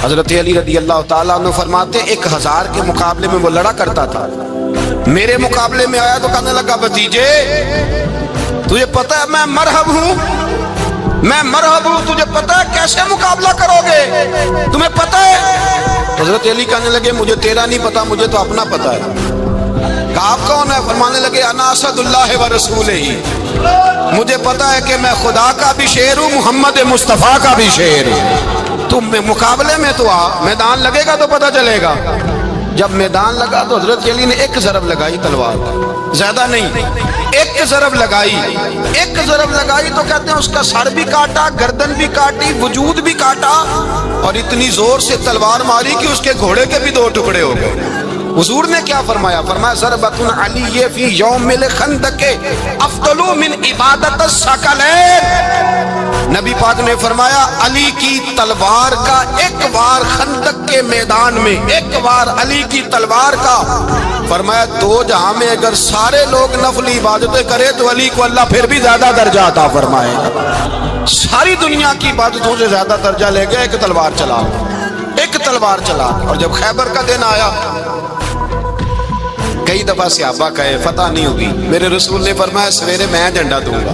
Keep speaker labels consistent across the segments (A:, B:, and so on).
A: حضرت علی رضی اللہ تعالیٰ عنہ فرماتے 1000 کے مقابلے میں وہ لڑا کرتا تھا، میرے مقابلے میں آیا تو کہنے لگا بھتیجے تجھے پتہ ہے میں مرحب ہوں، تجھے پتہ ہے کیسے مقابلہ کرو گے، تمہیں پتہ ہے؟ حضرت علی کہنے لگے مجھے تیرا نہیں پتا، مجھے تو اپنا پتا ہے۔ کہا آپ کون ہے؟ فرمانے لگے انا اسد اللہ و رسولہ، مجھے پتا ہے کہ میں خدا کا بھی شیر ہوں، محمد مصطفیٰ کا بھی شیر ہوں۔ تم مقابلے میں تو آ، میدان لگے گا تو پتہ چلے گا۔ جب میدان لگا تو حضرت علی نے ایک ضرب لگائی تلوار، زیادہ نہیں، ایک ضرب لگائی تو کہتے ہیں اس کا سر بھی کاٹا، گردن بھی کاٹی، وجود بھی کاٹا، اور اتنی زور سے تلوار ماری کہ اس کے گھوڑے کے بھی 2 ٹکڑے ہو گئے۔ حضور نے کیا فرمایا؟ فرمایا ضربۃ علی فی یوم الخندق افضل من عبادت الثقلین۔ نبی پاک نے فرمایا علی کی تلوار کا ایک بار خندق کے میدان میں، ایک بار علی کی تلوار کا، فرمایا 2 جہاں میں اگر سارے لوگ نفل عبادتیں کرے تو علی کو اللہ پھر بھی زیادہ درجہ عطا فرمائے گا۔ ساری دنیا کی عبادتوں سے زیادہ درجہ لے گئے، ایک تلوار چلا۔ اور جب خیبر کا دن آیا، کئی دفعہ صحابہ کہے فتح نہیں ہوگی، میرے رسول نے فرمایا سویرے میں جھنڈا دوں گا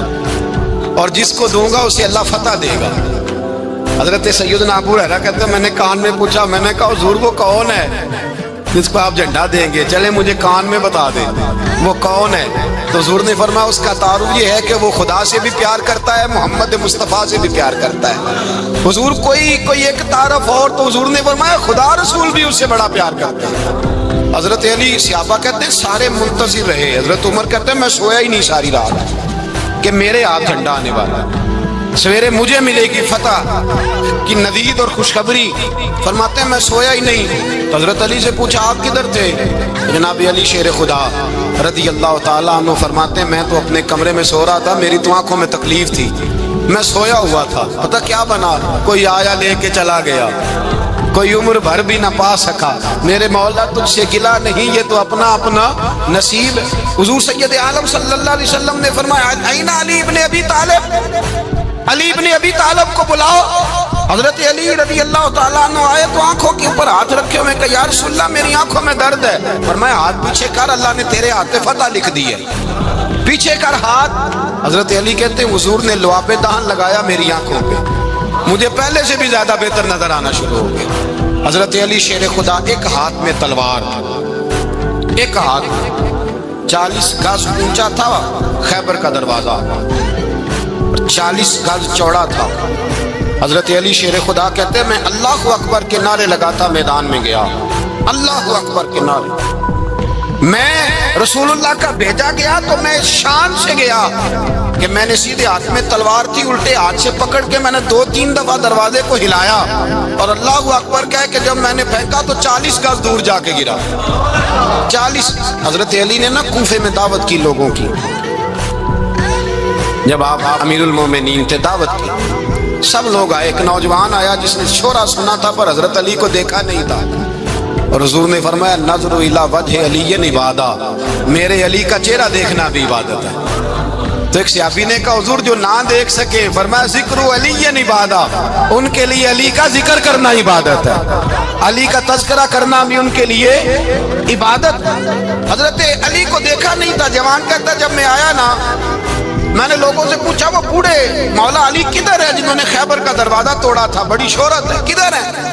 A: اور جس کو دوں گا اسے اللہ فتح دے گا۔ حضرت سیدنا ابو ہریرہ کہتے ہیں میں نے کان میں پوچھا، میں نے کہا حضور وہ کون ہے جس کو آپ جھنڈا دیں گے؟ چلے مجھے کان میں بتا دیں وہ کون ہے۔ تو حضور نے فرمایا اس کا تعارف یہ ہے کہ وہ خدا سے بھی پیار کرتا ہے، محمد مصطفیٰ سے بھی پیار کرتا ہے۔ حضور کوئی ایک تعارف اور، تو حضور نے فرمایا خدا رسول بھی اس سے بڑا پیار کرتا ہے۔ حضرت علی صحابہ کہتے ہیں سارے منتظر رہے، حضرت عمر کہتے ہیں میں سویا ہی نہیں ساری رات کہ میرے ہاتھ جھنڈا آنے والا، سویرے مجھے ملے گی فتح کی نوید اور خوشخبری۔ فرماتے ہیں میں سویا ہی نہیں۔ تو حضرت علی سے پوچھا آپ کدھر تھے؟ جناب علی شیر خدا رضی اللہ تعالیٰ عنہ فرماتے ہیں میں تو اپنے کمرے میں سو رہا تھا، میری تو آنکھوں میں تکلیف تھی، میں سویا ہوا تھا، پتہ کیا بنا، کوئی آیا لے کے چلا گیا، کوئی عمر بھر بھی نہ پا سکا، میرے مولا تجھ سے گلا نہیں، یہ تو اپنا نصیب۔ حضور سید عالم صلی اللہ علیہ وسلم نے فرمایا این علی ابن ابی طالب، علی ابن ابی طالب کو بلاؤ۔ حضرت علی رضی اللہ تعالیٰ عنہ آئے تو آنکھوں کے اوپر ہاتھ رکھے ہوئے کہ یا رسول اللہ میری آنکھوں میں درد ہے۔ فرمایا ہاتھ پیچھے کر، اللہ نے تیرے ہاتھ پہ فتح لکھ دی ہے، پیچھے کر ہاتھ۔ حضرت علی کہتے ہیں حضور نے لعاب دہن لگایا میری آنکھوں پہ، مجھے پہلے سے بھی زیادہ بہتر نظر آنا شروع ہو گیا۔ حضرت علی شیر خدا ایک ہاتھ میں تلوار، ایک ہاتھ 40 گز اونچا تھا خیبر کا دروازہ، 40 گز چوڑا تھا۔ حضرت علی شیر خدا کہتے ہیں میں اللہ اکبر کے نعرے لگاتا میدان میں گیا، اللہ اکبر کے نعرے۔ میں رسول اللہ کا بھیجا گیا تو میں شان سے گیا کہ میں نے سیدھے ہاتھ میں تلوار تھی، الٹے ہاتھ سے پکڑ کے میں نے 2-3 دفعہ دروازے کو ہلایا اور اللہ اکبر کہہ کہ جب میں نے پھینکا تو 40 گز دور جا کے گرا، 40۔ حضرت علی نے نا کوفے میں دعوت کی لوگوں کی، جب آپ امیر المومنین تھے دعوت کی، سب لوگ آئے، ایک نوجوان آیا جس نے شورا سنا تھا پر حضرت علی کو دیکھا نہیں تھا، اور حضور نے فرمایا نظر الی وجہ علی عبادہ، میرے علی کا چہرہ دیکھنا بھی عبادت ہے۔ تو ایک صحابی نے کہا حضور جو نہ دیکھ سکے، فرمایا ذکر علی عبادہ، ان کے لیے علی کا ذکر کرنا عبادت ہے، علی کا تذکرہ کرنا بھی ان کے لیے عبادت۔ حضرت علی کو دیکھا نہیں تھا، جوان کہتا جب میں آیا نا میں نے لوگوں سے پوچھا وہ بوڑھے مولا علی کدھر ہے جنہوں نے خیبر کا دروازہ توڑا تھا، بڑی شہرت ہے، کدھر ہے؟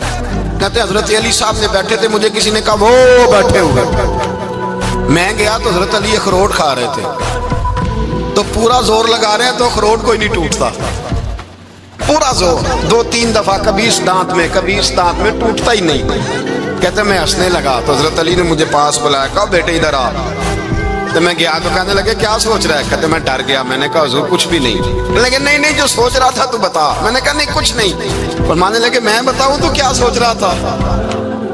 A: کہتے حضرت علی صاحب نے بیٹھے تھے، مجھے کسی نے کہا وہ بیٹھے ہوئے۔ میں گیا تو حضرت علی اخروٹ کھا رہے تھے، تو پورا زور لگا رہے ہیں تو اخروٹ کوئی نہیں ٹوٹتا، پورا زور 2-3 دفعہ، کبھی اس دانت میں کبھی اس دانت میں، ٹوٹتا ہی نہیں۔ کہتے میں ہنسنے لگا تو حضرت علی نے مجھے پاس بلایا، کہا بیٹے ادھر آ۔ تو میں گیا تو کہنے لگے کیا سوچ رہا ہے؟ کہتے میں ڈر گیا، میں نے کہا حضور کچھ بھی نہیں۔ لیکن نہیں جو سوچ رہا تھا تو بتا۔ میں نے کہا نہیں کچھ نہیں۔ فرمانے لگے میں بتاؤں تو کیا سوچ رہا تھا؟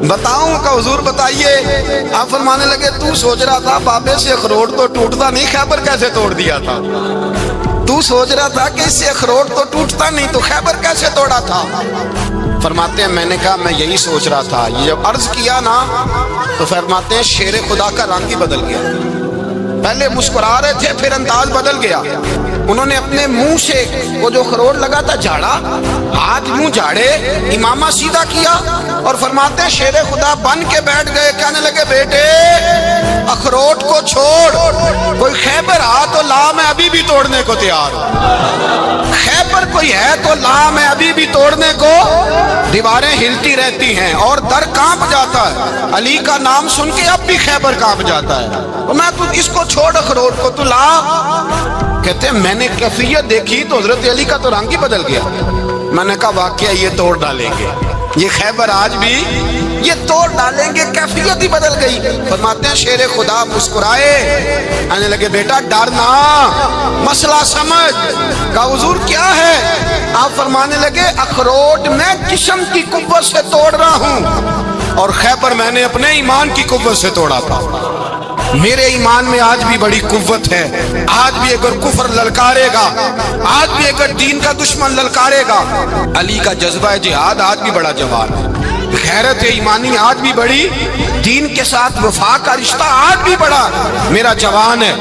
A: بتاؤں کہ حضور بتائیے۔ آپ فرمانے لگے تو سوچ رہا تھا بابے سے اخروٹ تو ٹوٹتا نہیں، خیبر کیسے توڑ دیا تھا؟ تو سوچ رہا تھا کہ اس سے اخروٹ تو ٹوٹتا نہیں تو خیبر کیسے توڑا تھا؟ فرماتے ہیں میں نے کہا میں یہی سوچ رہا تھا۔ یہ جب عرض کیا نا تو فرماتے ہیں شیر خدا کا رنگ ہی بدل گیا۔ پہلے مسکرا رہے تھے، پھر انداز بدل گیا. انہوں نے اپنے منہ سے وہ جو اخروٹ لگا تھا جھاڑا، ہاتھ منہ جھاڑے، امامہ سیدھا کیا اور فرماتے ہیں شیر خدا بن کے بیٹھ گئے. کہنے لگے بیٹے اخروٹ کو چھوڑ، کوئی خیبر آ تو لا، میں ابھی بھی توڑنے کو تیار ہوں. خیبر کوئی ہے تو لا، میں ابھی بھی توڑنے کو. دیواریں ہلتی رہتی ہیں اور در کانپ جاتا ہے. علی کا نام سن کے اب بھی خیبر کانپ جاتا ہے. میں تو اس کو چھوڑ اخروٹ کو، تو لا. کہتے ہیں میں نے کیفیت دیکھی تو حضرت علی کا تو رنگ ہی بدل گیا. میں نے کہا واقعہ یہ توڑ ڈالیں گے، یہ خیبر آج بھی یہ توڑ ڈالیں گے. کیفیت ہی بدل گئی. فرماتے ہیں شیر خدا مسکرائے، کہنے لگے بیٹا ڈرنا، مسئلہ سمجھ. کہا حضور کیا ہے؟ آپ فرمانے لگے اخروٹ میں جسم کی قوت سے توڑ رہا ہوں اور خیبر میں نے اپنے ایمان کی قوت سے توڑا تھا. میرے ایمان میں آج بھی بڑی قوت ہے. آج بھی اگر کفر للکارے گا، آج بھی اگر دین کا دشمن للکارے گا، علی کا جذبہ جہاد آج بھی بڑا جوان ہے. غیرت ایمانی آج بھی بڑی، دین کے ساتھ وفا کا رشتہ آج بھی بڑا میرا جوان ہے.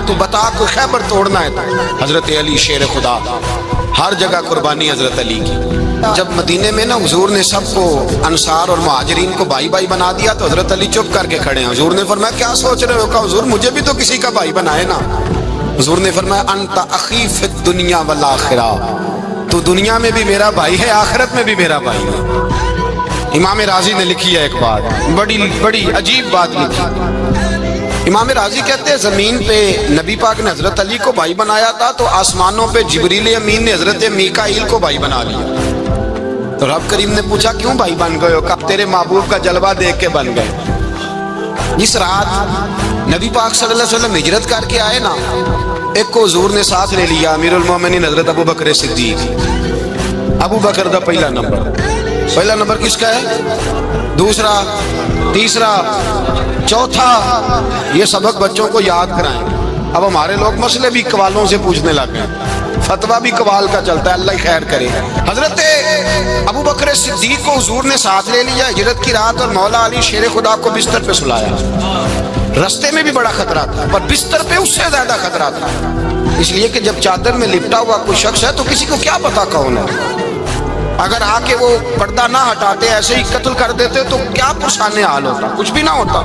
A: تو بتا کوئی خیبر توڑنا ہے تو حضرت علی شیر خدا، ہر جگہ قربانی حضرت علی کی. جب مدینے میں نا حضور نے سب کو انصار اور مہاجرین کو بھائی بھائی بنا دیا تو حضرت علی چپ کر کے کھڑے ہیں. حضور نے فرمایا کیا سوچ رہے ہو؟ کہا حضور مجھے بھی تو کسی کا بھائی بنائے نا. حضور نے فرمایا انت اخی فی الدنیا والآخرہ، تو دنیا میں بھی میرا بھائی ہے، آخرت میں بھی میرا بھائی ہے. امام راضی نے لکھی ہے ایک بات، بڑی عجیب بات لکھی. امام راضی کہتے ہیں زمین پہ نبی پاک نے حضرت علی کو بھائی بنایا تھا تو آسمانوں پہ جبریل امین نے حضرت میکائیل کو بھائی بنا لیا. تو رب کریم نے پوچھا کیوں بھائی بن گئے ہو؟ کہا تیرے محبوب کا جلوہ دیکھ کے بن گئے. جس رات نبی پاک صلی اللہ علیہ وسلم ہجرت کر کے آئے نا، ایک کو حضور نے ساتھ لے لیا، امیر المومنین حضرت ابو بکر صدیق. ابو بکر دا پہلا نمبر کس کا ہے؟ دوسرا، تیسرا، چوتھا. یہ سبق بچوں کو یاد کرائیں. اب ہمارے لوگ مسئلے بھی قوالوں سے پوچھنے لگ گئے، فتویٰ بھی قوال کا چلتا ہے، اللہ ہی خیر کرے. حضرت ابو بکر صدیق کو حضور نے ساتھ لے لیا ہجرت کی رات اور مولا علی شیر خدا کو بستر پہ سلایا. رستے میں بھی بڑا خطرہ تھا پر بستر پہ اس سے زیادہ خطرہ تھا، اس لیے کہ جب چادر میں لپٹا ہوا کوئی شخص ہے تو کسی کو کیا پتا کون ہے. اگر آ کے وہ پردہ نہ ہٹاتے ایسے ہی قتل کر دیتے تو کیا پرسانے حال ہوتا، کچھ بھی نہ ہوتا.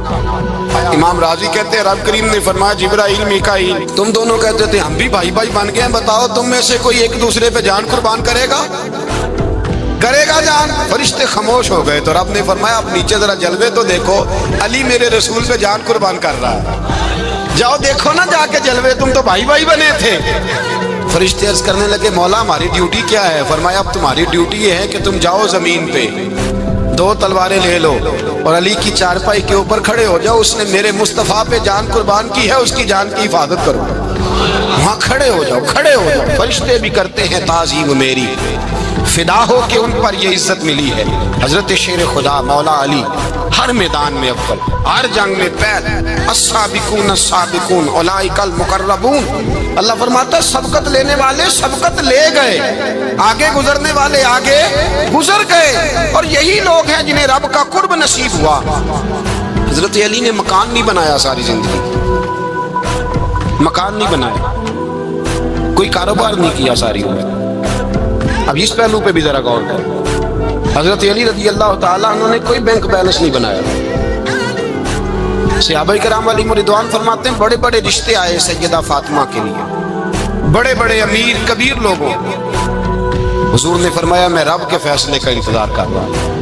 A: امام راضی کہتے ہیں رب کریم نے فرمایا جبرائیل میکائیل تم دونوں کہتے تھے ہم بھی بھائی بھائی بن گئے ہیں، بتاؤ تم میں سے کوئی ایک دوسرے پہ جان قربان کرے گا جان؟ فرشتے خاموش ہو گئے. تو رب نے فرمایا اب نیچے ذرا جلوے تو دیکھو، علی میرے رسول پہ جان قربان کر رہا ہے. جاؤ دیکھو نا جا کے جلوے، تم تو بھائی بھائی بنے تھے. فرشتے عرض کرنے لگے مولا ہماری ڈیوٹی کیا ہے؟ فرمایا اب تمہاری ڈیوٹی یہ ہے کہ تم جاؤ زمین پہ 2 تلواریں لے لو اور علی کی چارپائی کے اوپر کھڑے ہو جاؤ. اس نے میرے مصطفیٰ پہ جان قربان کی ہے، اس کی جان کی حفاظت کرو. وہاں کھڑے ہو جاؤ. فرشتے بھی کرتے ہیں تعظیم میری، فدا ہو کہ ان پر یہ عزت ملی ہے. حضرت شیر خدا مولا علی ہر میدان میں اول، ہر جنگ میں پہل. السابقون السابقون اولئک المقربون. اللہ فرماتا ہے سبقت لینے والے سبقت لے گئے، آگے گزرنے والے آگے گزر گئے، اور یہی لوگ ہیں جنہیں رب کا قرب نصیب ہوا. حضرت علی نے مکان نہیں بنایا، ساری زندگی مکان نہیں بنایا، کوئی کاروبار نہیں کیا ساری عمر. اب اس پہلو پہ بھی ذرا غور کریں. حضرت علی رضی اللہ تعالیٰ عنہ نے کوئی بینک بیلنس نہیں بنایا. صحابہ کرام علیہم رضوان فرماتے ہیں بڑے بڑے رشتے آئے سیدہ فاطمہ کے لیے، بڑے بڑے امیر کبیر لوگوں. حضور نے فرمایا میں رب کے فیصلے کا انتظار کر رہا ہوں.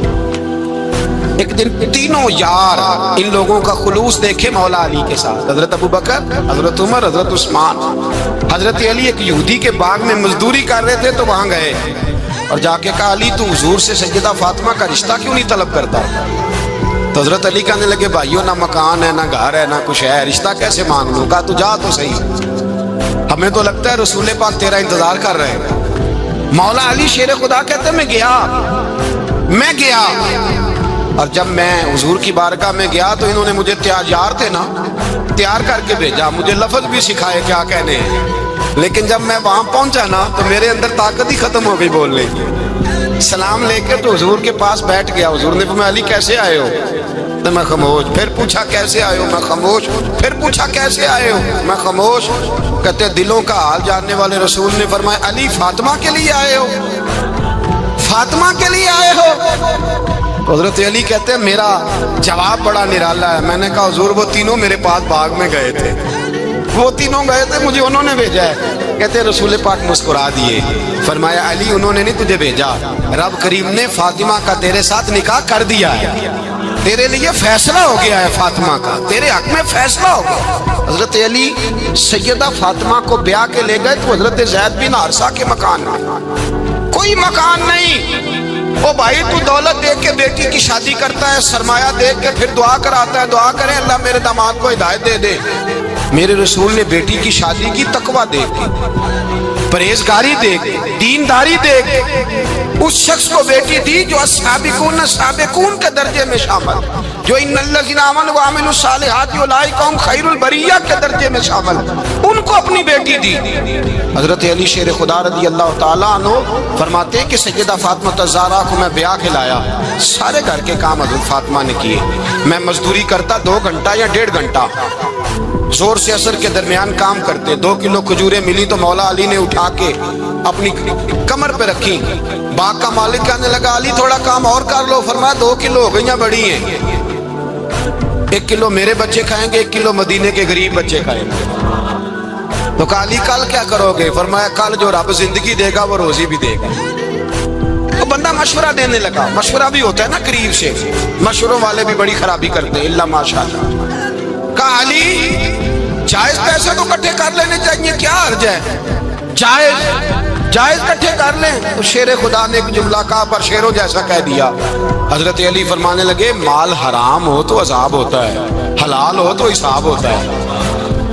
A: ایک دن تینوں یار ان لوگوں کا خلوص دیکھے مولا علی کے ساتھ، حضرت ابو بکر، حضرت عمر، حضرت عثمان. حضرت علی ایک یہودی کے باغ میں مزدوری کر رہے تھے تو وہاں گئے اور جا کے کہا علی تو حضور سے سیدہ فاطمہ کا رشتہ کیوں نہیں طلب کرتا؟ تو حضرت علی کہنے لگے بھائیوں نہ مکان ہے نہ گھر ہے نہ کچھ ہے، رشتہ کیسے مانگ لوں؟ کہا تو جا تو صحیح، ہمیں تو لگتا ہے رسول پاک تیرا انتظار کر رہے ہیں. مولا علی شیر خدا کہتے میں گیا اور جب میں حضور کی بارگاہ میں گیا تو انہوں نے مجھے تیار تھے نا، تیار کر کے بھیجا، مجھے لفظ بھی سکھائے کیا کہنے ہیں. لیکن جب میں وہاں پہنچا نا تو میرے اندر طاقت ہی ختم ہو گئی بولنے کی. سلام لے کے تو حضور کے پاس بیٹھ گیا. حضور نے فرمایا علی کیسے آئے ہو؟ تو میں خاموش. پھر پوچھا کیسے آئے ہو؟ میں خاموش. پھر پوچھا کیسے آئے ہو؟ میں خاموش. کہتے دلوں کا حال جاننے والے رسول نے فرمایا علی فاطمہ کے لیے آئے ہو؟ فاطمہ کے لیے آئے ہو؟ حضرت علی کہتے ہیں میرا جواب بڑا نرالا ہے. میں نے کہا حضور وہ تینوں میرے پاس باغ میں گئے تھے, وہ تینوں گئے تھے, مجھے انہوں نے بھیجا ہے. کہتے ہیں رسول پاک مسکرا دیے, فرمایا علی انہوں نے نہیں تجھے بھیجا, رب کریم نے فاطمہ کا تیرے ساتھ نکاح کر دیا ہے, تیرے لیے فیصلہ ہو گیا ہے فاطمہ کا, تیرے حق میں فیصلہ ہو گیا. حضرت علی سیدہ فاطمہ کو بیاہ کے لے گئے تو حضرت زید بن حارثہ کے مکان میں, کوئی مکان نہیں. او بھائی تو دولت دیکھ کے بیٹی کی شادی کرتا ہے, سرمایہ دیکھ کے پھر دعا کراتا ہے, دعا کریں اللہ میرے داماد کو ہدایت دے دے. میرے رسول نے بیٹی کی شادی کی تقوی دیکھ کے, پرہیزگاری دیکھ کے, دینداری دیکھ کے اس شخص کو بیٹی دی جو السابقون سابقون کے درجے میں شامل, جو ان الذین آمنوا وعملوا الصالحات اولئک هم خیر البریہ کے درجے میں شامل, ان کو اپنی بیٹی دی. حضرت علی شیر خدا رضی اللہ تعالیٰ عنہ فرماتے ہیں کہ سیدہ فاطمہ الزہرا کو میں بیاہ کے لایا, سارے گھر کے کام حضرت فاطمہ نے کیے. میں مزدوری کرتا 2 گھنٹہ یا 1.5 گھنٹہ, زور سے عصر کے درمیان کام کرتے. 2 کلو کھجوریں ملی تو مولا علی نے اٹھا کے اپنی کمر پہ رکھی. باغ کا مالک کہنے لگا علی تھوڑا کام اور کر لو. فرمایا 2 کلو ہو گئیاں بڑی ہیں, 1 کلو میرے بچے کھائیں گے, 1 کلو مدینے کے غریب بچے کھائیں گے. تو کہا علی کل کیا کرو گے؟ فرمایا کل جو رب زندگی دے گا وہ روزی بھی دے گا. تو بندہ مشورہ دینے لگا, مشورہ بھی ہوتا ہے نا قریب سے, مشوروں والے بھی بڑی خرابی کرتے ہیں اللہ ماشاءاللہ. کہا علی جائز پیسے تو کٹھے کر لینے چاہیے, کیا حرج ہے, جائز کٹھے کر لیں. تو شیر خدا نے ایک جملہ کہا پر شیروں جیسا کہہ دیا. حضرت علی فرمانے لگے مال حرام ہو تو عذاب ہوتا ہے, حلال ہو تو حساب ہوتا ہے,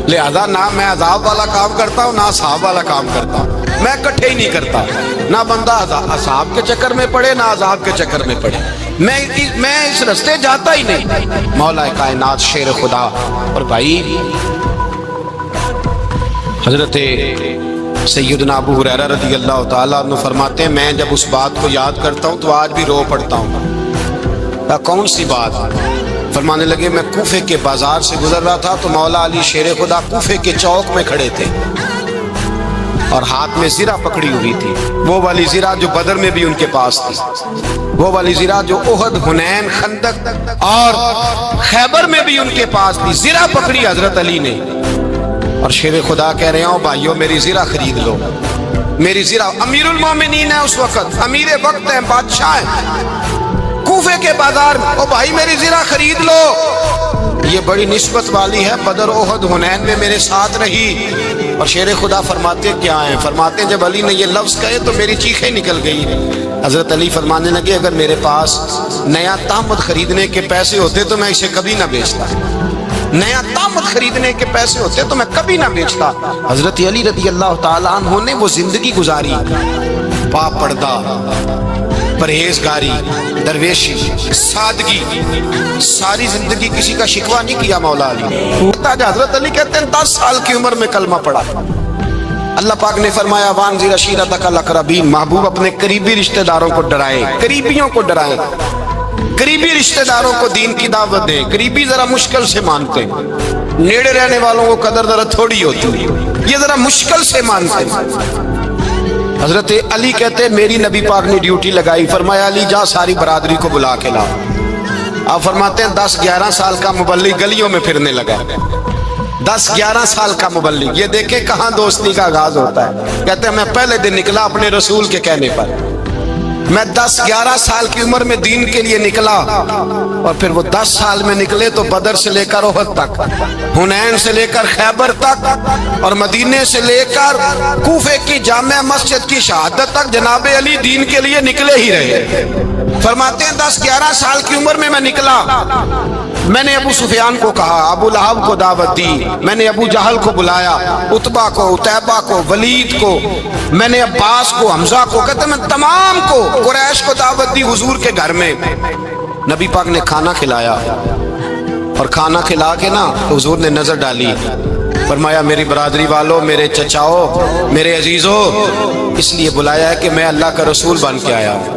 A: لہذا نہ میں عذاب والا کام کرتا ہوں نہ حساب والا کام کرتا ہوں, میں کٹھے ہی نہیں کرتا. نہ بندہ حساب کے چکر میں پڑے نہ عذاب کے چکر میں پڑے, میں اس رستے جاتا ہی نہیں. مولا کائنات شیر خدا. اور بھائی حضرت سیدنا ابو ہریرہ رضی اللہ تعالیٰ عنہ فرماتے ہیں میں جب اس بات کو یاد کرتا ہوں تو آج بھی رو پڑتا ہوں. کون سی بات؟ فرمانے لگے میں کوفے کے بازار سے گزر رہا تھا تو مولا علی شیر خدا کوفے کے چوک میں کھڑے تھے اور ہاتھ میں زرہ پکڑی ہوئی تھی, وہ والی زرہ جو بدر میں بھی ان کے پاس تھی, وہ والی زرہ جو احد, حنین, خندق اور خیبر میں بھی ان کے پاس تھی. زرہ پکڑی حضرت علی نے اور شیر خدا کہہ رہے ہوں بھائیو میری زرہ خرید لو. میری زرہ, امیر المومنین ہے اس وقت, امیر وقت ہیں, بادشاہ ہیں, کوفے کے بازار میں, او بھائی میری زرہ خرید لو. یہ بڑی نسبت والی ہے, بدر احد حنین میں میرے ساتھ رہی. اور شیر خدا فرماتے کیا ہیں؟ فرماتے جب علی نے یہ لفظ کہے تو میری چیخیں نکل گئی. حضرت علی فرمانے لگے اگر میرے پاس نیا تامت خریدنے کے پیسے ہوتے تو میں اسے کبھی نہ بیچتا, نیا تامت خریدنے کے پیسے ہوتے تو میں کبھی نہ بیچتا. حضرت علی رضی اللہ تعالیٰ عنہ نے وہ زندگی گزاری, پاپردہ, پرہیزگاری, درویشی, سادگی, ساری زندگی کسی کا شکوہ نہیں کیا مولا علی. حضرت علی کہتے ہیں 10 سال کی عمر میں کلمہ پڑھا. اللہ پاک نے فرمایا وانذر عشیرتک الاقربین, محبوب اپنے قریبی رشتہ داروں کو ڈرائیں, قریبیوں کو ڈرائیں, قریبی رشتہ داروں کو دین کی دعوت دیں. قریبی ذرا مشکل سے مانتے ہیں, نیڑے رہنے والوں کو قدر ذرا تھوڑی ہوتی ہے, یہ ذرا مشکل سے مانتے ہیں. حضرت علی کہتے ہیں میری نبی پاک نے ڈیوٹی لگائی, فرمایا علی جا ساری برادری کو بلا کے لا. آپ فرماتے ہیں 10-11 سال کا مبلغ گلیوں میں پھرنے لگا, 10-11 سال کا مبلغ. یہ دیکھیں کہاں دوستی کا آغاز ہوتا ہے. کہتے ہیں میں پہلے دن نکلا اپنے رسول کے کہنے پر, میں 10-11 سال کی عمر میں دین کے لیے نکلا اور پھر وہ 10 سال میں نکلے تو بدر سے لے کر احد تک, حنین سے لے کر خیبر تک اور مدینے سے لے کر کوفے کی جامع مسجد کی شہادت تک جناب علی دین کے لیے نکلے ہی رہے. فرماتے ہیں 10-11 سال کی عمر میں نکلا. میں نے ابو سفیان کو کہا, ابو لہب کو دعوت دی, میں نے ابو جہل کو بلایا, عتبہ کو, عتیبہ کو, ولید کو, میں نے عباس کو, حمزہ کو, کہتے میں تمام کو, قریش کو دعوت دی حضور کے گھر میں. نبی پاک نے کھانا کھلایا اور کھانا کھلا کے نا حضور نے نظر ڈالی, فرمایا میری برادری والوں, میرے چچاؤ, میرے عزیزوں, اس لیے بلایا ہے کہ میں اللہ کا رسول بن کے آیا ہوں.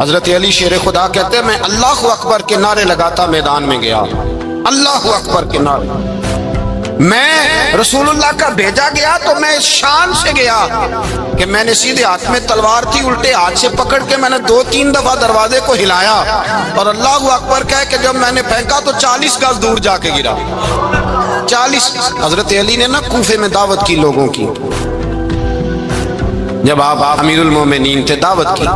A: حضرت علی شیر خدا کہتے ہیں میں اللہ اکبر کے نعرے لگاتا میدان میں گیا، اللہ اکبر کے نعرے. میں رسول اللہ کا بھیجا گیا تو میں اس شان سے گیا کہ میں نے سیدھے ہاتھ میں تلوار تھی، الٹے ہاتھ سے پکڑ کے میں نے 2-3 دفعہ دروازے کو ہلایا اور اللہ اکبر کہہ کہ جب میں نے پھینکا تو 40 گز دور جا کے گرا. 40. حضرت علی نے نا کوفے میں دعوت کی لوگوں کی، جب آپ امیر المومنین تھے دعوت کی،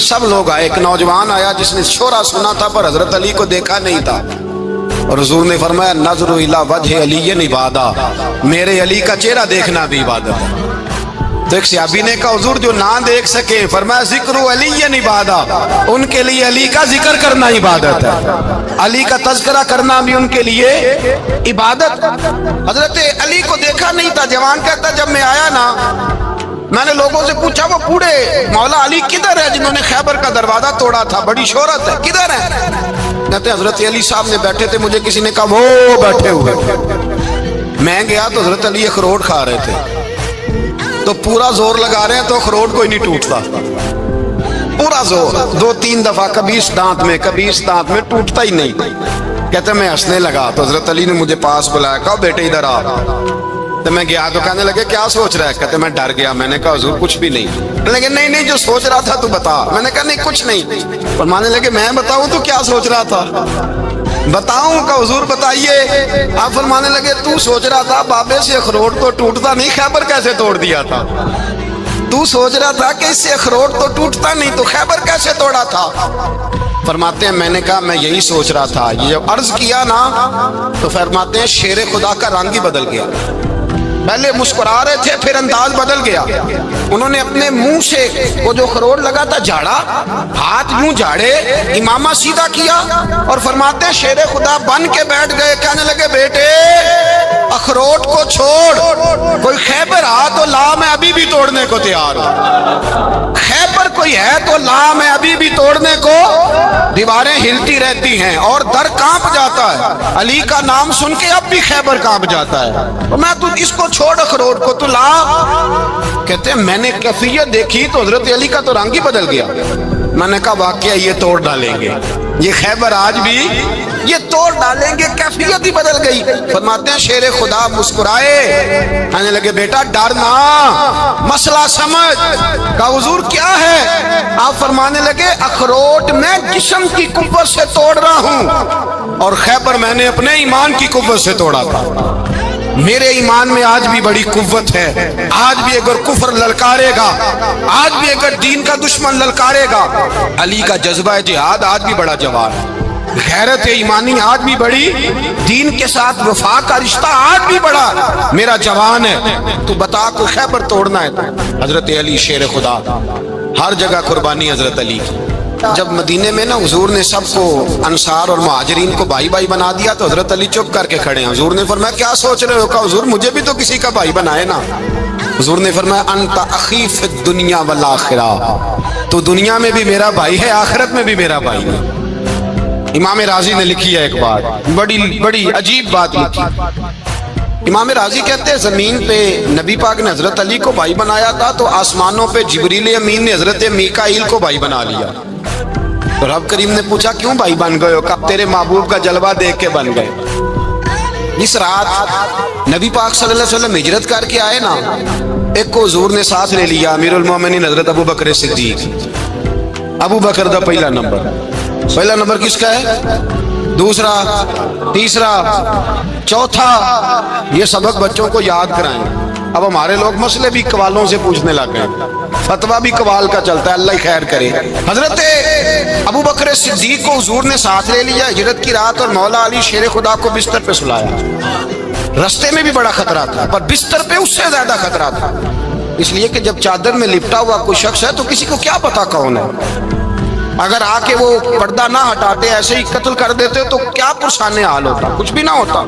A: سب لوگ آئے. ایک نوجوان آیا جس نے شورا سنا تھا پر حضرت علی کو دیکھا نہیں تھا، اور حضور نے فرمایا نظر الی وجہ علی عبادہ، میرے علی کا چہرہ دیکھنا بھی عبادت ہے. تو ایک صحابی نے کہا حضور جو نہ دیکھ سکے، فرمایا ذکر علی عبادہ، ان کے لیے علی کا ذکر کرنا عبادت ہے، علی کا تذکرہ کرنا بھی ان کے لیے عبادت. حضرت علی کو دیکھا نہیں تھا. جوان کہتا جب میں آیا نا میں نے لوگوں سے پوچھا وہ بوڑھے مولا علی کدھر ہے جنہوں نے خیبر کا دروازہ توڑا تھا، بڑی شہرت ہے، کدھر ہے؟ کہتے حضرت علی صاحب نے بیٹھے تھے، مجھے کسی نے کہا وہ بیٹھے ہوئے. میں گیا تو حضرت علی اخروٹ کھا رہے تھے، تو پورا زور لگا رہے ہیں تو اخروٹ کوئی نہیں ٹوٹتا، پورا زور 2-3 دفعہ، کبھی اس دانت میں کبھی اس دانت میں، ٹوٹتا ہی نہیں. کہتے میں ہنسنے لگا تو حضرت علی نے مجھے پاس بلایا، کہا بیٹے ادھر آ. تو میں گیا تو کہنے لگے کیا سوچ رہا ہے؟ کہتے میں ڈر گیا. میں نے کہا حضور کچھ بھی نہیں. لیکن نہیں جو سوچ رہا تھا تو بتا. میں نے کہا نہیں کچھ نہیں. فرمانے لگے میں بتاؤں تو کیا سوچ رہا تھا؟ بتاؤں؟ کہ حضور بتائیے. آپ فرمانے لگے تو سوچ رہا تھا بابے سے اخروٹ تو ٹوٹتا نہیں، خیبر کیسے توڑ دیا تھا؟ تو سوچ رہا تھا کہ اس سے اخروٹ تو ٹوٹتا نہیں تو خیبر کیسے توڑا تھا؟ فرماتے ہیں میں نے کہا میں یہی سوچ رہا تھا. یہ جب عرض کیا نا تو فرماتے ہیں شیر خدا کا رنگ ہی بدل گیا. پہلے مسکرا رہے تھے پھر انداز بدل گیا. انہوں نے اپنے منہ سے وہ جو خروٹ لگا تھا جھاڑا، ہاتھ یوں جھاڑے، امامہ سیدھا کیا اور فرماتے ہیں شیر خدا بن کے بیٹھ گئے. کہنے لگے بیٹے اخروٹ کو چھوڑ، کوئی خیبر آ تو لا، میں ابھی بھی توڑنے کو تیار ہوں. خیبر کوئی ہے تو لا، میں ابھی بھی توڑنے کو. دیواریں ہلتی رہتی ہیں اور در کانپ جاتا ہے. علی کا نام سن کے اب بھی خیبر کانپ جاتا ہے. میں تو اس کو چھوڑ اخروٹ کو تو لا. کہتے ہیں میں نے کیفیت دیکھی تو حضرت علی کا تو رنگ ہی بدل گیا. میں نے کہا واقعہ یہ توڑ ڈالیں گے، یہ خیبر آج بھی یہ توڑ ڈالیں گے. کیفیت ہی بدل گئی. فرماتے ہیں شیر خدا مسکرائے، کہنے لگے بیٹا ڈرنا، مسئلہ سمجھ. کہا حضور کیا ہے؟ آپ فرمانے لگے اخروٹ میں جسم کی قوت سے توڑ رہا ہوں اور خیبر میں نے اپنے ایمان کی قوت سے توڑا تھا. میرے ایمان میں آج بھی بڑی قوت ہے. آج بھی اگر کفر للکارے گا، آج بھی اگر دین کا دشمن للکارے گا، علی کا جذبہ جہاد آج بھی بڑا جوان ہے. غیرت ایمانی آج بھی بڑی، دین کے ساتھ وفا کا رشتہ آج بھی بڑا میرا جوان ہے. تو بتا کو خیبر توڑنا ہے تو حضرت علی شیر خدا، ہر جگہ قربانی حضرت علی کی. جب مدینے میں نا حضور نے سب کو انصار اور مہاجرین کو بھائی بھائی بنا دیا تو حضرت علی چپ کر کے کھڑے ہیں. حضور نے فرمایا کیا سوچ رہے ہو؟ کہا حضور مجھے بھی تو کسی کا بھائی بنائے نا. حضور نے فرمایا انت اخی فی الدنیا والآخرہ، تو دنیا میں بھی میرا بھائی ہے، آخرت میں بھی میرا بھائی ہے. امام راضی نے لکھی ہے ایک بات، بڑی عجیب بات لکھی. امام راضی کہتے ہیں زمین پہ نبی پاک نے حضرت علی کو بھائی بنایا تھا تو آسمانوں پہ جبریل امین نے حضرت میکائیل کو بھائی بنا لیا. تو رب کریم نے پوچھا کیوں بھائی بن گئے ہو؟ کہا تیرے محبوب کا جلوہ دیکھ کے بن گئے. اس رات نبی پاک صلی اللہ علیہ وسلم ہجرت کر کے آئے نا، ایک کو حضور نے ساتھ لے لیا، امیر المومنین حضرت ابو بکر صدیق. ابو بکر دا پہلا نمبر کس کا ہے؟ دوسرا، تیسرا، چوتھا. یہ سبق بچوں کو یاد کرائیں. اب ہمارے لوگ مسئلے بھی قوالوں سے پوچھنے لگ گئے، فتویٰ بھی قوال کا چلتا ہے، اللہ ہی خیر کرے. حضرت ابو بکر صدیق کو حضور نے ساتھ لے لیا ہجرت کی رات اور مولا علی شیر خدا کو بستر پہ سلایا. رستے میں بھی بڑا خطرہ تھا پر بستر پہ اس سے زیادہ خطرہ تھا، اس لیے کہ جب چادر میں لپٹا ہوا کوئی شخص ہے تو کسی کو کیا پتا کون ہے. اگر آ کے وہ پردہ نہ ہٹاتے ایسے ہی قتل کر دیتے تو کیا پرسان حال ہوتا، کچھ بھی نہ ہوتا.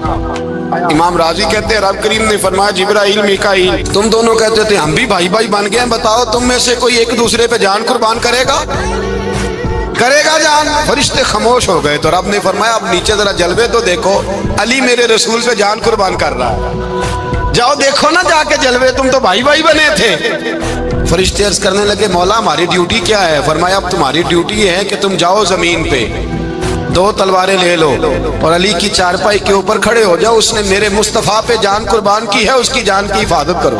A: امام راضی کہتے ہیں رب کریم نے فرمایا جبرائیل میکائیل تم دونوں کہتے تھے ہم بھی بھائی بھائی بن گئے ہیں، بتاؤ تم میں سے کوئی ایک دوسرے پہ جان قربان کرے گا جان؟ فرشتے خاموش ہو گئے. تو رب نے فرمایا اب نیچے ذرا جلوے تو دیکھو، علی میرے رسول پہ جان قربان کر رہا ہے. جاؤ دیکھو نا جا کے جلوے، تم تو بھائی بھائی بنے تھے. فرشتے عرض کرنے لگے مولا ہماری ڈیوٹی کیا ہے؟ فرمایا اب تمہاری ڈیوٹی یہ ہے کہ تم جاؤ زمین پہ 2 تلواریں لے لو اور علی کی چارپائی کے اوپر کھڑے ہو جاؤ، اس نے میرے مصطفیٰ پہ جان قربان کی ہے، اس کی جان کی حفاظت کرو۔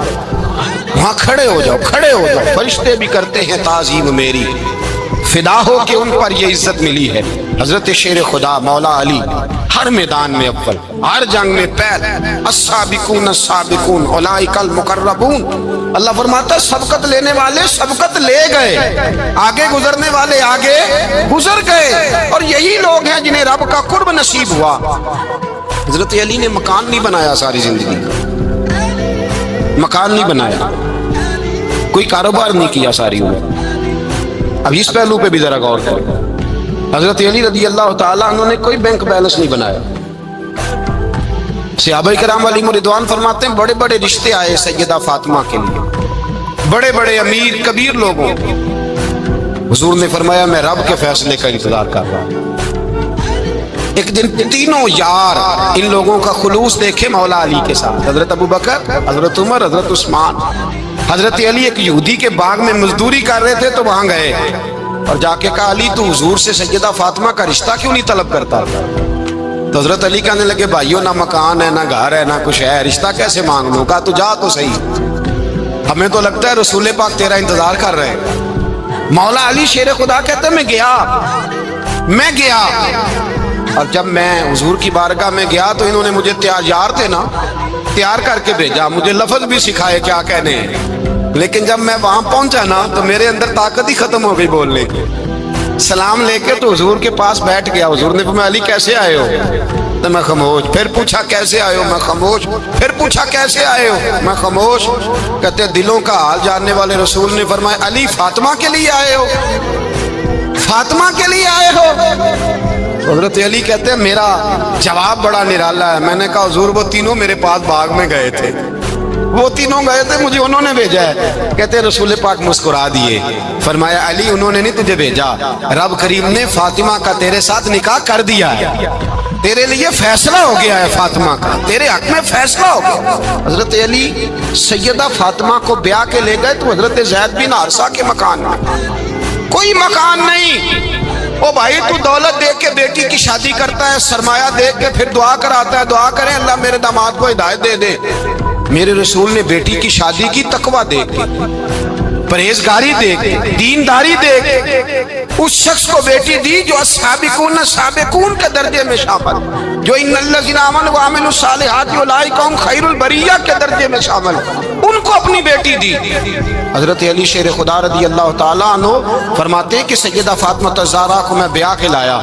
A: وہاں کھڑے ہو جاؤ، کھڑے ہو جاؤ، فرشتے بھی کرتے ہیں تعظیم میری، فدا ہو کہ ان پر یہ عزت ملی ہے۔ حضرت شیر خدا مولا علی ہر میدان میں اول، ہر جنگ میں پہل، السابقون السابقون اولئک المقربون۔ اللہ فرماتا ہے سبقت لینے والے سبقت لے گئے، آگے گزرنے والے آگے گزر گئے، اور یہی لوگ ہیں جنہیں رب کا قرب نصیب ہوا۔ حضرت علی نے مکان نہیں بنایا ساری زندگی، مکان نہیں بنایا، کوئی کاروبار نہیں کیا ساری عمر۔ اب اس پہلو پہ بھی ذرا غور کریں، حضرت علی رضی اللہ تعالیٰ عنہ نے کوئی بینک بیلنس نہیں بنایا۔ صحابہ کرام علیہم رضوان فرماتے ہیں بڑے بڑے رشتے آئے سیدہ فاطمہ کے لیے، بڑے بڑے امیر کبیر لوگوں، حضور نے فرمایا میں رب کے فیصلے کا انتظار کر رہا ہوں۔ ایک دن تینوں یار ان لوگوں کا خلوص دیکھے مولا علی کے ساتھ، حضرت ابوبکر، حضرت عمر، حضرت عثمان۔ حضرت علی ایک یہودی کے باغ میں مزدوری کر رہے تھے تو وہاں گئے اور جا کے کہا علی تو حضور سے سیدہ فاطمہ کا رشتہ کیوں نہیں طلب کرتا؟ تو حضرت علی کہنے لگے بھائیو نہ مکان ہے نہ گھر ہے نہ کچھ ہے، رشتہ کیسے مانگ لوں؟ کہا تو جا تو صحیح، ہمیں تو لگتا ہے رسول پاک تیرا انتظار کر رہے ہیں۔ مولا علی شیر خدا کہتے ہیں میں گیا اور جب میں حضور کی بارگاہ میں گیا تو انہوں نے مجھے یار تھے نا تیار کر کے بھیجا، مجھے لفظ بھی سکھائے کیا کہنے ہیں، لیکن جب میں وہاں پہنچا نا تو میرے اندر طاقت ہی ختم ہو گئی بولنے کی۔ سلام لے کے تو حضور کے پاس بیٹھ گیا، حضور نے فرمایا علی کیسے آئے ہو؟ تو میں خاموش، پھر پوچھا کیسے آئے ہو؟ میں خاموش، پھر پوچھا کیسے آئے ہو؟ میں خاموش۔ کہتے دلوں کا حال جاننے والے رسول نے فرمایا علی فاطمہ کے لیے آئے ہو؟ فاطمہ کے لیے آئے ہو؟ حضرت علی کہتے ہیں میرا جواب بڑا نرالا ہے، میں نے کہا حضور وہ تینوں میرے پاس باغ میں گئے تھے، وہ تینوں گئے تھے، مجھے انہوں نے بھیجا ہے۔ کہتے ہیں رسول پاک مسکرا دیے، فرمایا علی انہوں نے نہیں تجھے بھیجا، رب کریم نے فاطمہ کا تیرے ساتھ نکاح کر دیا ہے، تیرے لیے فیصلہ ہو گیا ہے فاطمہ کا، تیرے حق میں فیصلہ ہو گیا۔ حضرت علی سیدہ فاطمہ کو بیاہ کے لے گئے تو حضرت زید بن حارثہ کے مکان میں، کوئی مکان نہیں۔ او بھائی تو دولت دیکھ کے بیٹی کی شادی کرتا ہے، سرمایہ دیکھ کے پھر دعا کراتا ہے، دعا کریں اللہ میرے داماد کو ہدایت دے دے۔ میرے رسول نے بیٹی کی شادی کی تقوی دیکھ کے، پرہیزگاری دیکھ کے، دینداری دیکھ کے اس شخص کو بیٹی دی جو السابقون السابقون کے درجے میں شامل، جو ان الذین آمنوا وعملوا الصالحات اولئک هم خیر البریہ کے درجے میں شامل، ان کو اپنی بیٹی دی۔ حضرت علی شیر خدا رضی اللہ تعالیٰ عنہ فرماتے ہیں کہ سیدہ فاطمہ الزہرا کو میں بیاہ کے لایا،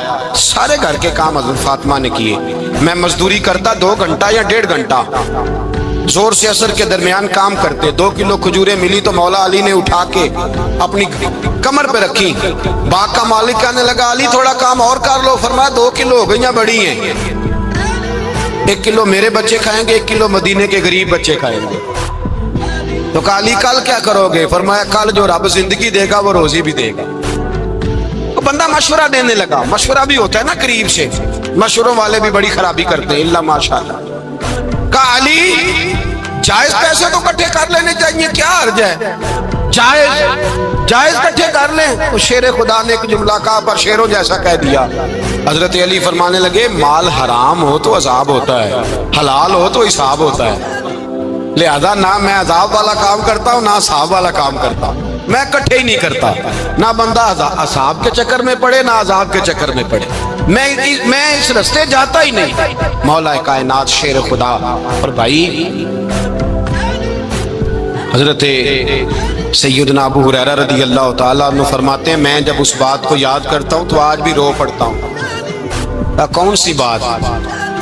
A: سارے گھر کے کام حضرت فاطمہ نے کیے، میں مزدوری کرتا 2 گھنٹہ یا 1.5 گھنٹہ، زور سے اثر کے درمیان کام کرتے، 2 کلو کھجوریں ملی تو مولا علی نے اٹھا کے اپنی کمر پہ رکھی، باغ کا مالک کہنے لگا علی تھوڑا کام اور کر لو، فرمایا 2 کلو ہو گئیں بڑی ہیں، 1 کلو میرے بچے کھائیں گے، 1 کلو مدینے کے غریب بچے کھائیں گے۔ تو کہا علی کل کیا کرو گے؟ فرمایا کل جو رب زندگی دے گا وہ روزی بھی دے گا۔ تو بندہ مشورہ دینے لگا، مشورہ بھی ہوتا ہے نا قریب سے، مشوروں والے بھی بڑی خرابی کرتے ہیں اللہ ماشاءاللہ۔ کہا علی جائز پیسے تو کٹھے کر لینے چاہیے، کیا حرج ہے، جائز کٹھے کر لیں۔ تو شیر خدا نے ایک جملہ کہا پر شیروں جیسا کہہ دیا۔ حضرت علی فرمانے لگے مال حرام ہو تو عذاب ہوتا ہے، حلال ہو تو حساب ہوتا ہے، لہذا نہ میں عذاب والا کام کرتا ہوں نہ حساب والا کام کرتا ہوں، میں کٹھے ہی نہیں کرتا، نہ بندہ حساب کے چکر میں پڑے نہ عذاب کے چکر میں پڑے، میں اس رستے جاتا ہی نہیں۔ مولا کائنات شیر خدا۔ اور بھائی حضرت سیدنا ابو ہریرہ رضی اللہ تعالیٰ عنہ فرماتے ہیں میں جب اس بات کو یاد کرتا ہوں تو آج بھی رو پڑتا ہوں۔ کون سی بات؟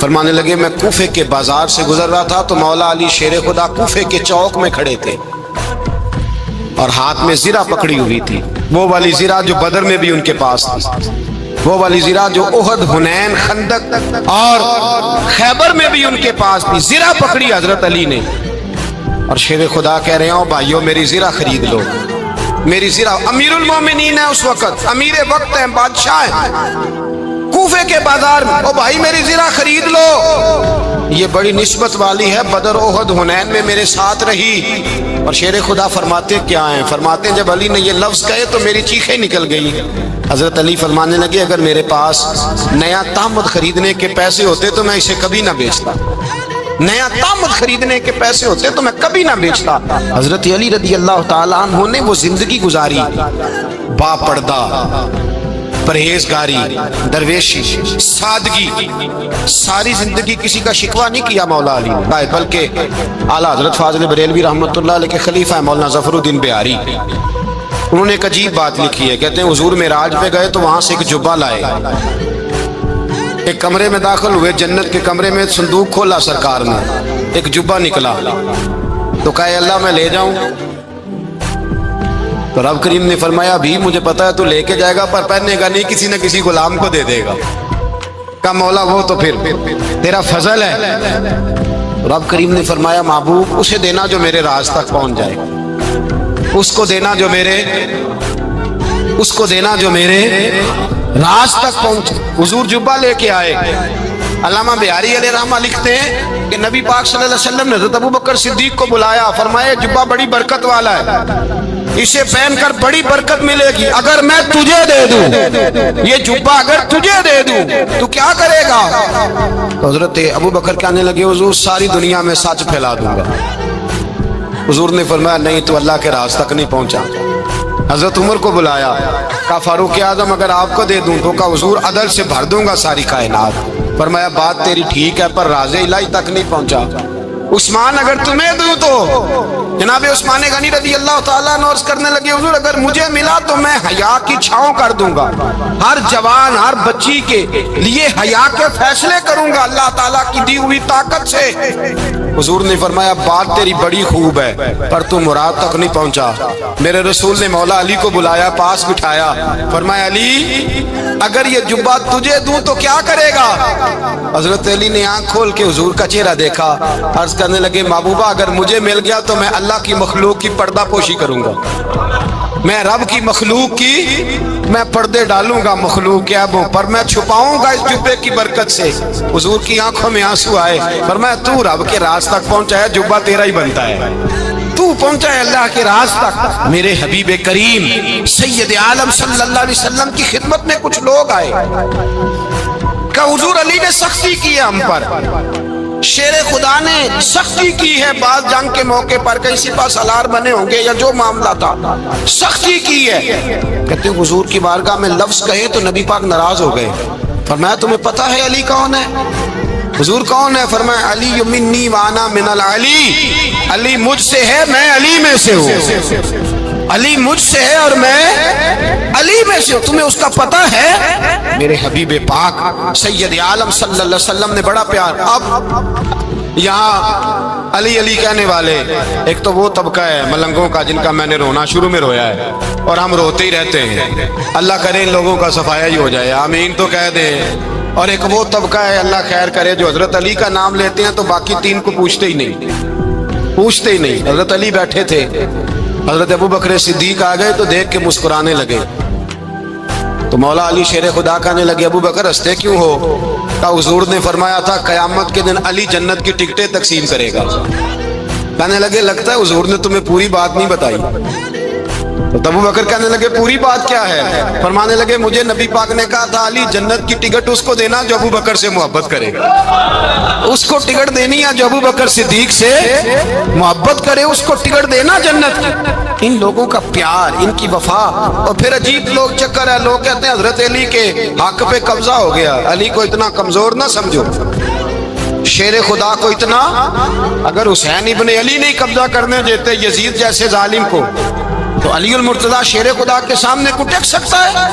A: فرمانے لگے میں کوفے کے بازار سے گزر رہا تھا تو مولا علی شیر خدا کوفے کے چوک میں کھڑے تھے اور ہاتھ میں زرہ پکڑی ہوئی تھی، وہ والی زرہ جو بدر میں بھی ان کے پاس تھی، وہ والی زرہ جو احد، حنین، خندق اور خیبر میں بھی ان کے پاس تھی، زرہ پکڑی حضرت علی نے اور شیر خدا کہہ رہے ہوں بھائیو میری زرہ خرید لو، میری زرہ۔ امیر المومنین ہے اس وقت، امیر وقت ہیں، بادشاہ ہیں، کوفے کے بازار میں، او بھائی میری زرہ خرید لو، یہ بڑی نسبت والی ہے، بدر احد حنین میں میرے ساتھ رہی۔ اور شیر خدا فرماتے کیا ہیں؟ فرماتے ہیں جب علی نے یہ لفظ کہے تو میری چیخیں نکل گئی۔ حضرت علی فرمانے لگے اگر میرے پاس نیا تامت خریدنے کے پیسے ہوتے تو میں اسے کبھی نہ بیچتا، نیا تامت خریدنے کے پیسے ہوتے تو میں کبھی نہ بیچتا۔ حضرت علی رضی اللہ تعالیٰ عنہ نے وہ زندگی گزاری، با پردہ، پرہیزگاری، درویشی، سادگی، ساری زندگی کسی کا شکوہ نہیں کیا مولا علی نے، بلکہ اعلیٰ حضرت فاضل بریلوی رحمۃ اللہ علیہ کے خلیفہ مولانا ظفر الدین بہاری، انہوں نے ایک عجیب بات لکھی ہے، کہتے ہیں حضور معراج پہ گئے تو وہاں سے ایک جبہ لائے، ایک کمرے میں داخل ہوئے، جنت کے کمرے میں صندوق کھولا سرکار نے، ایک جبہ نکلا تو کہا اللہ میں لے جاؤں؟ تو رب کریم نے فرمایا ابھی مجھے پتا ہے تو لے کے جائے گا پر پہنے گا نہیں، کسی نہ کسی غلام کو دے دے گا۔ کہا مولا وہ تو پھر تیرا فضل ہے۔ رب کریم نے فرمایا محبوب اسے دینا جو میرے راز تک پہنچ جائے، اس کو دینا جو میرے راز تک پہنچے۔ حضور جبہ لے کے آئے۔ علامہ بہاری علیہ رحمہ لکھتے ہیں کہ نبی پاک صلی اللہ علیہ وسلم نے حضرت ابوبکر صدیق کو بلایا، فرمایا جبہ بڑی برکت والا ہے، اسے پہن کر بڑی برکت ملے گی، اگر میں تجھے دے دوں یہ جبہ، اگر تجھے دے دوں تو کیا کرے گا؟ تو حضرت ابوبکر کہنے لگے حضور ساری دنیا میں سچ پھیلا دوں گا۔ حضور نے فرمایا نہیں تو اللہ کے راز تک نہیں پہنچا۔ حضرت عمر کو بلایا، کہا فاروق اعظم اگر آپ کو دے دوں تو کہا حضور عدل سے بھر دوں گا ساری کائنات۔ فرمایا بات تیری ٹھیک ہے پر راز الہی تک نہیں پہنچا۔ عثمان اگر تمہیں دوں تو جناب عثمان غنی رضی اللہ تعالیٰ عنہ عرض کرنے لگے حضور اگر مجھے ملا تو میں حیا کی چھاؤں کر دوں گا، ہر جوان ہر بچی کے لیے حیا کے فیصلے کروں گا اللہ تعالیٰ کی دی ہوئی طاقت سے۔ حضور نے فرمایا بات تیری بڑی خوب ہے پر تو مراد تک نہیں پہنچا۔ میرے رسول نے مولا علی کو بلایا، پاس بٹھایا، فرمایا علی اگر یہ جبہ تجھے دوں تو کیا کرے گا؟ حضرت علی نے آنکھ کھول کے حضور کا چہرہ دیکھا، عرض کرنے لگے محبوبہ اگر مجھے مل گیا تو میں اللہ کی مخلوق کی پردہ پوشی کروں گا، میں رب کی مخلوق کی میں پردے ڈالوں گا مخلوق کے عیبوں پر، میں چھپاؤں گا اس جبے کی برکت سے۔ حضور کی آنکھوں میں آنسو آئے، فرمایا تو رب کے راز تک پہنچا ہے، جبہ تیرا ہی بنتا ہے، تو پہنچا ہے اللہ کے راز تک۔ میرے حبیب کریم سید عالم صلی اللہ علیہ وسلم کی خدمت میں کچھ لوگ آئے، کہ حضور علی نے سختی کی ہے ہم پر، شیر خدا نے سختی کی ہے، بعض جنگ کے موقع پر کہیں سپہ سالار بنے ہوں گے یا جو معاملہ تھا سختی کی ہے۔ کہتے ہیں حضور کی بارگاہ میں لفظ کہے تو نبی پاک ناراض ہو گئے۔ فرمایا تمہیں پتا ہے علی کون ہے؟ حضور کون ہے؟ فرمایا علی منی وانا من العلی، علی مجھ سے ہے میں علی میں سے ہوں، علی مجھ سے ہے اور میں علی میں سے ہوں، تمہیں اس کا پتہ ہے؟ میرے حبیب پاک سید عالم صلی اللہ علیہ وسلم نے بڑا پیار۔ اب یہاں علی علی کہنے والے ایک تو وہ طبقہ ہے ملنگوں کا جن کا میں نے رونا شروع میں رویا ہے اور ہم روتے ہی رہتے ہیں، اللہ کرے ان لوگوں کا صفایا ہی ہو جائے، آمین تو کہہ دیں۔ اور ایک وہ طبقہ ہے اللہ خیر کرے جو حضرت علی کا نام لیتے ہیں تو باقی تین کو پوچھتے ہی نہیں۔ حضرت علی بیٹھے تھے، حضرت ابوبکر صدیق آ گئے تو دیکھ کے مسکرانے لگے، تو مولا علی شیر خدا کہنے لگے ابوبکر ہنستے کیوں ہو؟ کہا حضور نے فرمایا تھا قیامت کے دن علی جنت کی ٹکٹیں تقسیم کرے گا۔ کہنے لگے لگتا ہے حضور نے تمہیں پوری بات نہیں بتائی۔ تو ابوبکر کہنے لگے پوری بات کیا ہے؟ فرمانے لگے مجھے نبی پاک نے کہا تھا علی جنت کی ٹکٹ اس کو دینا جو ابوبکر سے محبت کرے گا، اس کو ٹکٹ دینی ہے جو ابوبکر صدیق سے محبت کرے، اس کو ٹکٹ دینا جنت کی۔ ان لوگوں کا پیار، ان کی وفا۔ اور پھر عجیب لوگ چکر ہے، لوگ کہتے ہیں حضرت علی کے حق پہ قبضہ ہو گیا، علی کو اتنا کمزور نہ سمجھو، شیر خدا کو اتنا، اگر حسین ابن علی نہیں قبضہ کرنے دیتے یزید جیسے ظالم کو تو علی المرتضیٰ شیر خدا کے سامنے کو ٹک سکتا ہے؟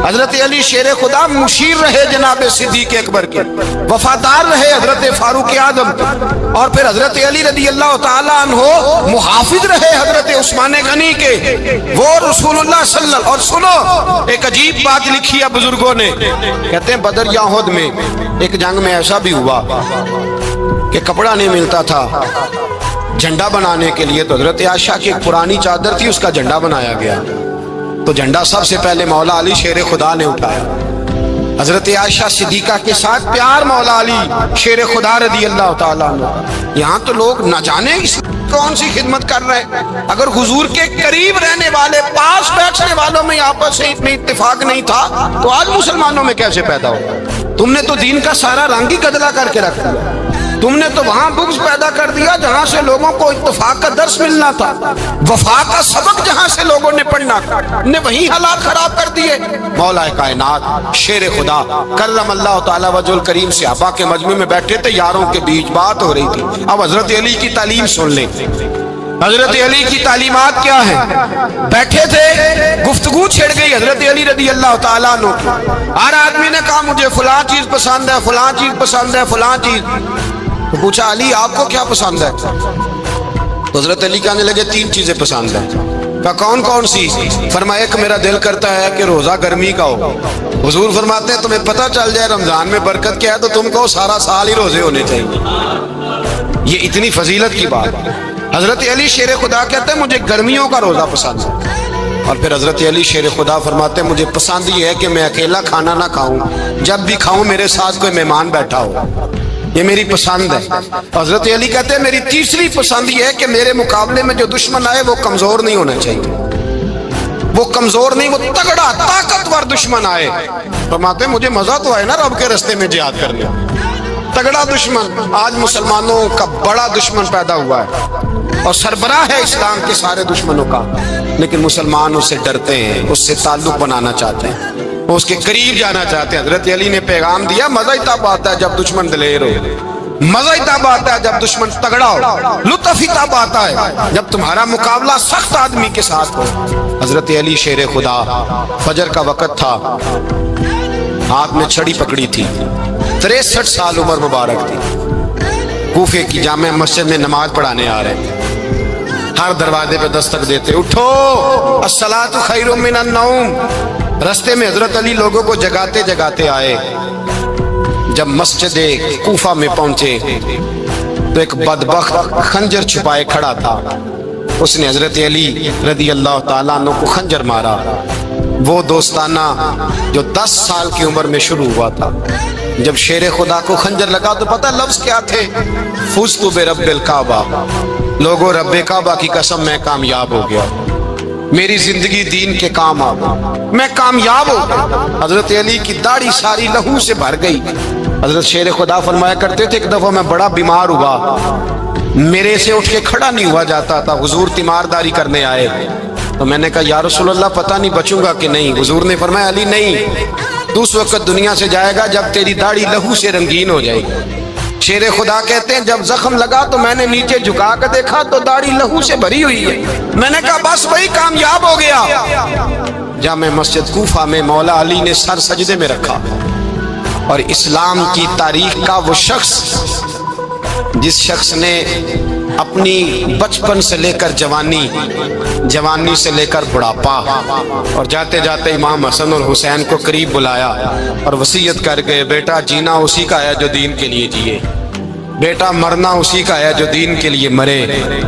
A: حضرت علی شیر خدا مشیر رہے جناب صدیق اکبر کے، وفادار رہے حضرت فاروق اعظم، اور پھر حضرت علی رضی اللہ تعالیٰ عنہ محافظ رہے حضرت عثمان غنی کے، وہ رسول اللہ صلی اللہ۔ اور سنو ایک عجیب بات لکھی ہے بزرگوں نے، کہتے ہیں بدر یا احد میں ایک جنگ میں ایسا بھی ہوا کہ کپڑا نہیں ملتا تھا جھنڈا بنانے کے لیے، تو حضرت عائشہ کی ایک پرانی چادر تھی، اس کا جھنڈا بنایا گیا، تو جھنڈا سب سے پہلے مولا علی شیر خدا نے اٹھایا۔ حضرت عائشہ صدیقہ کے ساتھ پیار مولا علی شیر خدا رضی اللہ تعالیٰ عنہ. یہاں تو لوگ نہ جانے کون سی خدمت کر رہے ہیں. اگر حضور کے قریب رہنے والے پاس بیٹھنے والوں میں آپس سے اتنی اتفاق نہیں تھا تو آج مسلمانوں میں کیسے پیدا ہو؟ تم نے تو دین کا سارا رنگ ہی گدلا کر کے رکھ دیا. تم نے تو وہاں بغض پیدا کر دیا جہاں سے لوگوں کو اتفاق کا درس ملنا تھا, وفا کا سبق جہاں سے لوگوں نے پڑھنا تھا, نے وہی حالات خراب کر دیے. مولا کائنات شیر خدا کرم اللہ تعالیٰ وجہ الکریم صحابہ کے مجمع میں بیٹھے تھے, یاروں کے بیچ بات ہو رہی تھی. اب حضرت علی کی تعلیم سن لیں. حضرت علی کی تعلیمات کیا ہیں؟ بیٹھے تھے, گفتگو چھڑ گئی حضرت علی رضی اللہ تعالیٰ عنہ. ہر آدمی نے کہا مجھے فلاں چیز پسند ہے, فلاں چیز پسند ہے, فلاں چیز. تو پوچھا علی آپ کو کیا پسند ہے؟ تو حضرت علی کہنے لگے 3 چیزیں پسند ہیں. کہا کون کون سی؟ فرمایا ایک میرا دل کرتا ہے کہ روزہ گرمی کا ہو. حضور فرماتے ہیں تمہیں پتہ چل جائے رمضان میں برکت کیا ہے تو تم کو سارا سال ہی روزے ہونے چاہیے. یہ اتنی فضیلت کی بات. حضرت علی شیر خدا کہتے ہیں مجھے گرمیوں کا روزہ پسند ہے. اور پھر حضرت علی شیر خدا فرماتے ہیں مجھے پسند یہ ہے کہ میں اکیلا کھانا نہ کھاؤں, جب بھی کھاؤں میرے ساتھ کوئی مہمان بیٹھا ہو. یہ میری پسند ہے. حضرت علی کہتے ہیں میری تیسری پسند یہ ہے کہ میرے مقابلے میں جو دشمن آئے وہ کمزور نہیں ہونا چاہیے. وہ کمزور نہیں, وہ تگڑا طاقتور دشمن آئے. فرماتے ہیں مجھے مزہ تو آئے نا رب کے رستے میں جہاد کرنے. تگڑا دشمن. آج مسلمانوں کا بڑا دشمن پیدا ہوا ہے اور سربراہ ہے اسلام کے سارے دشمنوں کا, لیکن مسلمان اس سے ڈرتے ہیں, اس سے تعلق بنانا چاہتے ہیں, اس کے قریب جانا چاہتے ہیں. حضرت علی نے پیغام دیا مزہ ہی تب آتا ہے جب دشمن دلیر ہو, مزہ ہی تب آتا ہے جب دشمن تگڑا ہو, لطف ہی تب آتا ہے جب تمہارا مقابلہ سخت آدمی کے ساتھ ہو. حضرت علی شیر خدا, فجر کا وقت تھا, ہاتھ میں چھڑی پکڑی تھی, 63 سال عمر مبارک تھی. کوفے کی جامع مسجد میں نماز پڑھانے آ رہے تھے. ہر دروازے پہ دستک دیتے اٹھو الصلاۃ خیر من النوم. رستے میں حضرت علی لوگوں کو جگاتے جگاتے آئے. جب مسجد کوفہ میں پہنچے تو ایک بدبخت خنجر چھپائے کھڑا تھا. اس نے حضرت علی رضی اللہ تعالیٰ عنہ کو خنجر مارا. وہ دوستانہ جو 10 سال کی عمر میں شروع ہوا تھا. جب شیر خدا کو خنجر لگا تو پتہ لفظ کیا تھے؟ فزت برب الکعبہ. لوگوں رب کعبہ کی قسم میں کامیاب ہو گیا, میری زندگی دین کے کام آ گئی, میں کامیاب ہو گیا. حضرت علی کی داڑھی ساری لہو سے بھر گئی. حضرت شیر خدا فرمایا کرتے تھے ایک دفعہ میں بڑا بیمار ہوا, میرے سے اٹھ کے کھڑا نہیں ہوا جاتا تھا. حضور تیمارداری کرنے آئے تو میں نے کہا یا رسول اللہ پتہ نہیں بچوں گا کہ نہیں. حضور نے فرمایا علی نہیں, تو اس وقت دنیا سے جائے گا جب تیری داڑھی لہو سے رنگین ہو جائے گی. شیر خدا کہتے ہیں جب زخم لگا تو میں نے نیچے جھکا کر دیکھا تو داڑھی لہو سے بھری ہوئی ہے. میں نے کہا بس وہی کامیاب ہو گیا. جامع مسجد کوفہ میں مولا علی نے سر سجدے میں رکھا اور اسلام کی تاریخ کا وہ شخص جس شخص نے اپنی بچپن سے لے کر جوانی, جوانی سے لے کر بڑھاپا اور جاتے جاتے امام حسن اور حسین کو قریب بلایا اور وصیت کر گئے بیٹا جینا اسی کا ہے جو دین کے لیے جیے, بیٹا مرنا اسی کا ہے جو دین کے لیے مرے.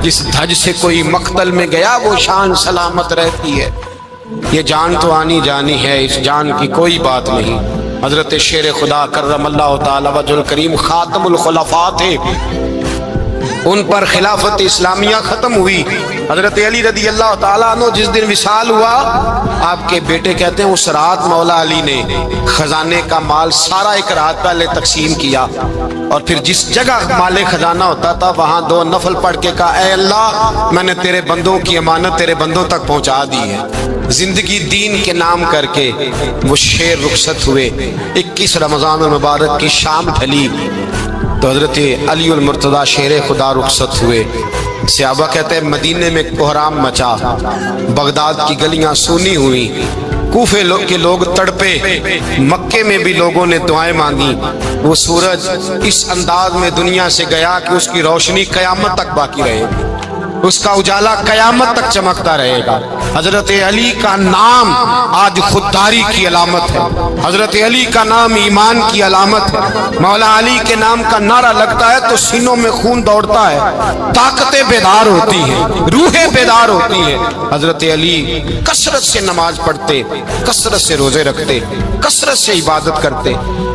A: جس دھج سے کوئی مقتل میں گیا وہ شان سلامت رہتی ہے. یہ جان تو آنی جانی ہے, اس جان کی کوئی بات نہیں. حضرت شیر خدا کرم اللہ تعالی وجہ الکریم خاتم الخلفاء تھے, ان پر خلافت اسلامیہ ختم ہوئی. حضرت علی رضی اللہ تعالیٰ عنہ جس دن وصال ہوا, آپ کے بیٹے کہتے ہیں اس رات مولا علی نے خزانے کا مال سارا ایک رات پہلے تقسیم کیا اور پھر جس جگہ مال خزانہ ہوتا تھا وہاں 2 نفل پڑھ کے کہا اے اللہ میں نے تیرے بندوں کی امانت تیرے بندوں تک پہنچا دی ہے. زندگی دین کے نام کر کے وہ شیر رخصت ہوئے. 21 رمضان المبارک کی شام ڈھلی تو حضرت علی المرتضیٰ شیر خدا رخصت ہوئے. صحابہ کہتے ہیں مدینے میں کوہرام مچا, بغداد کی گلیاں سونی ہوئی, کوفے کے لوگ تڑپے, مکے میں بھی لوگوں نے دعائیں مانگی. وہ سورج اس انداز میں دنیا سے گیا کہ اس کی روشنی قیامت تک باقی رہے. اس کا اجالا قیامت تک چمکتا رہے گا۔ حضرت علی کا نام آج خودداری کی علامت ہے، حضرت علی کا نام ایمان کی علامت ہے۔ مولا علی کے نام کا نعرہ لگتا ہے تو سینوں میں خون دوڑتا ہے، طاقتیں بیدار ہوتی ہیں، روحیں بیدار ہوتی ہیں۔ حضرت علی کثرت سے نماز پڑھتے، کثرت سے روزے رکھتے، کثرت سے عبادت کرتے۔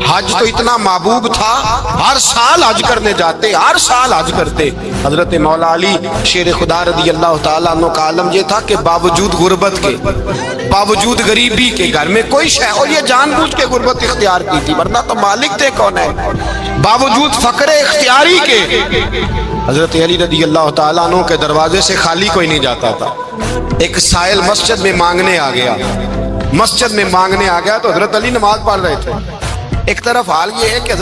A: حج تو اتنا محبوب تھا، ہر سال حج کرنے جاتے، ہر سال حج کرتے۔ حضرت مولا علی شیر خدا رضی اللہ تعالیٰ عنہ کا عالم یہ تھا کہ باوجود غربت کے، باوجود غریبی کے، گھر میں کوئی شے، اور یہ جان بوجھ کے غربت اختیار کی تھی ورنہ تو مالک تھے کون ہے، باوجود فقر اختیاری کے حضرت علی رضی اللہ تعالیٰ عنہ کے دروازے سے خالی کوئی نہیں جاتا تھا۔ ایک سائل مسجد میں مانگنے آ گیا، مسجد میں مانگنے آ گیا تو حضرت علی نماز پڑھ رہے تھے۔ ایک طرف حال یہ ہے کہ